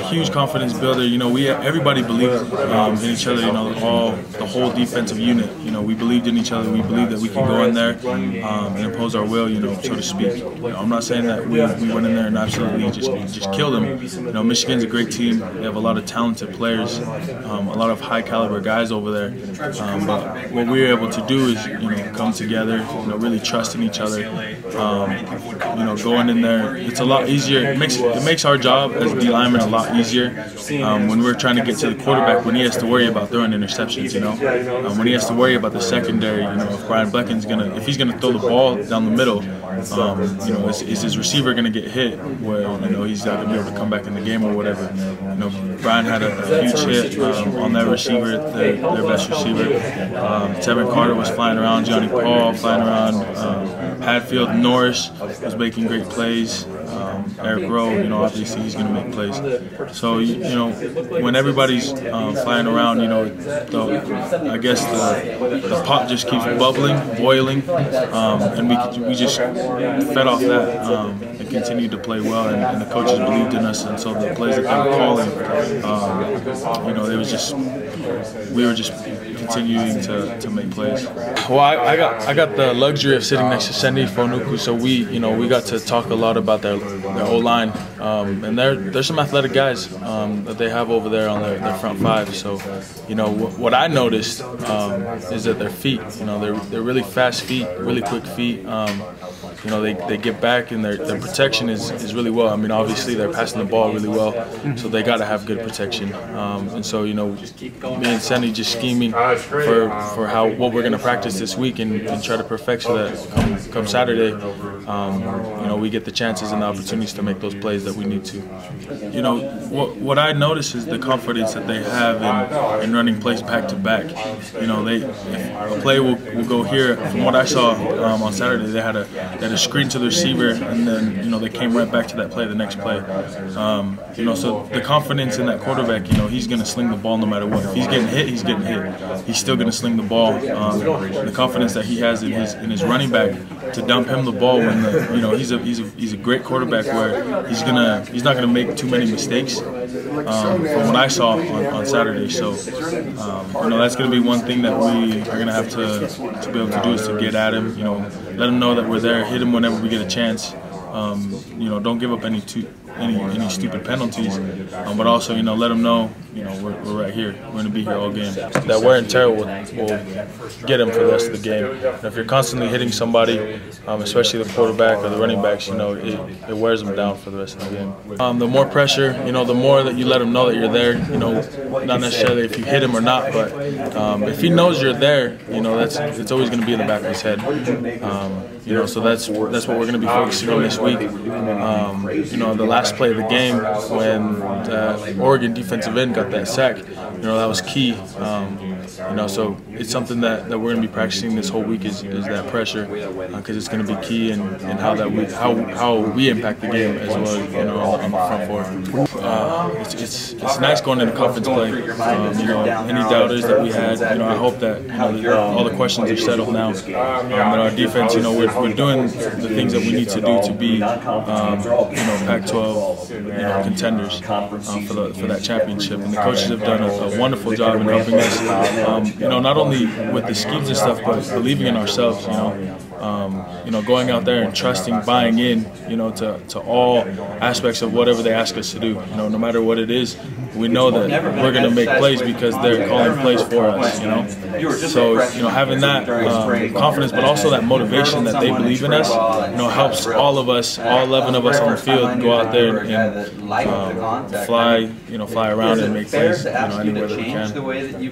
huge confidence builder. You know, everybody believed in each other. You know, the whole defensive unit. You know, we believed in each other. We believed that we could go in there and impose our will. You know, so to speak. You know, I'm not saying that we went in there and absolutely just killed them. You know, Michigan's a great team. They have a lot of talented players, a lot of high caliber guys over there. But what we were able to do is, you know, come together. You know, really trust in each other. You know, going in there, it's a lot easier. It makes our job as D linemen a lot easier when we're trying to get to the quarterback, when he has to worry about throwing interceptions. You know, when he has to worry about the secondary. You know, if Brian Blecken's if he's gonna throw the ball down the middle, you know, is his receiver gonna get hit where, you know, he's not gonna be able to come back in the game or whatever. You know, Brian had a huge hit on that receiver, their best receiver. Tevin Carter was flying around, Johnny Paul flying around, Hadfield Norris was making great plays. Eric Rowe, you know, obviously he's going to make plays. So, you know, when everybody's flying around, you know, I guess the pot just keeps bubbling, boiling, and we just fed off that and continued to play well, and the coaches believed in us, and so the plays that they were calling, you know, we were just continuing to make plays. Well, I got the luxury of sitting next to Sendi Fonuku, so we got to talk a lot about their O-line, and there's some athletic guys that they have over there on their front five. So, you know, what I noticed is that their feet, you know, they're really fast feet, really quick feet. You know, they get back, and their protection is really well. I mean, obviously they're passing the ball really well, so they got to have good protection. And so, you know, me and Sandy just scheming for what we're going to practice this week and try to perfect so that come Saturday, you know, we get the chances and the opportunities to make those plays that we need to. You know, what I notice is the confidence that they have in running plays back to back. You know, a play will go here. From what I saw on Saturday, they had a screen to the receiver, and then, you know, they came right back to that play the next play. You know, so the confidence in that quarterback, you know, he's going to sling the ball no matter what. If he's getting hit, he's getting hit. He's still going to sling the ball. The confidence that he has in his running back to dump him the ball when you know, he's a great quarterback where he's not gonna make too many mistakes. From what I saw on Saturday, so you know, that's gonna be one thing that we are gonna have to be able to do, is to get at him. You know, let him know that we're there, hit him whenever we get a chance. You know, don't give up any stupid penalties, but also, you know, let them know, you know, we're right here. We're going to be here all game. That wear and tear will get him for the rest of the game. And if you're constantly hitting somebody, especially the quarterback or the running backs, you know, it wears them down for the rest of the game. The more pressure, you know, the more that you let him know that you're there. You know, not necessarily if you hit him or not, but if he knows you're there, you know, it's always going to be in the back of his head. You know, so that's what we're going to be focusing on this week. You know, the last play of the game when the Oregon defensive end got that sack, you know, that was key. You know, so it's something that we're going to be practicing this whole week is that pressure, because it's going to be key in how we impact the game as well, you know, on the front four. It's nice going into conference play. You know, any doubters that we had, you know, I hope that, you know, all the questions are settled now. That our defense, you know, we're doing the things that we need to do to be, you know, Pac-12, you know, contenders for that championship. And the coaches have done a wonderful job in helping us, you know, not only with the schemes and stuff, but believing in ourselves, you know, going out there and trusting, buying in, you know, to all aspects of whatever they ask us to do. You know, no matter what it is, we know that we're going to make plays because they're calling plays for us, you know. So, you know, having that confidence, but also that motivation that they believe in us, you know, helps all of us, all 11 of us on the field, go out there and fly around and make plays, you know, anywhere that we can.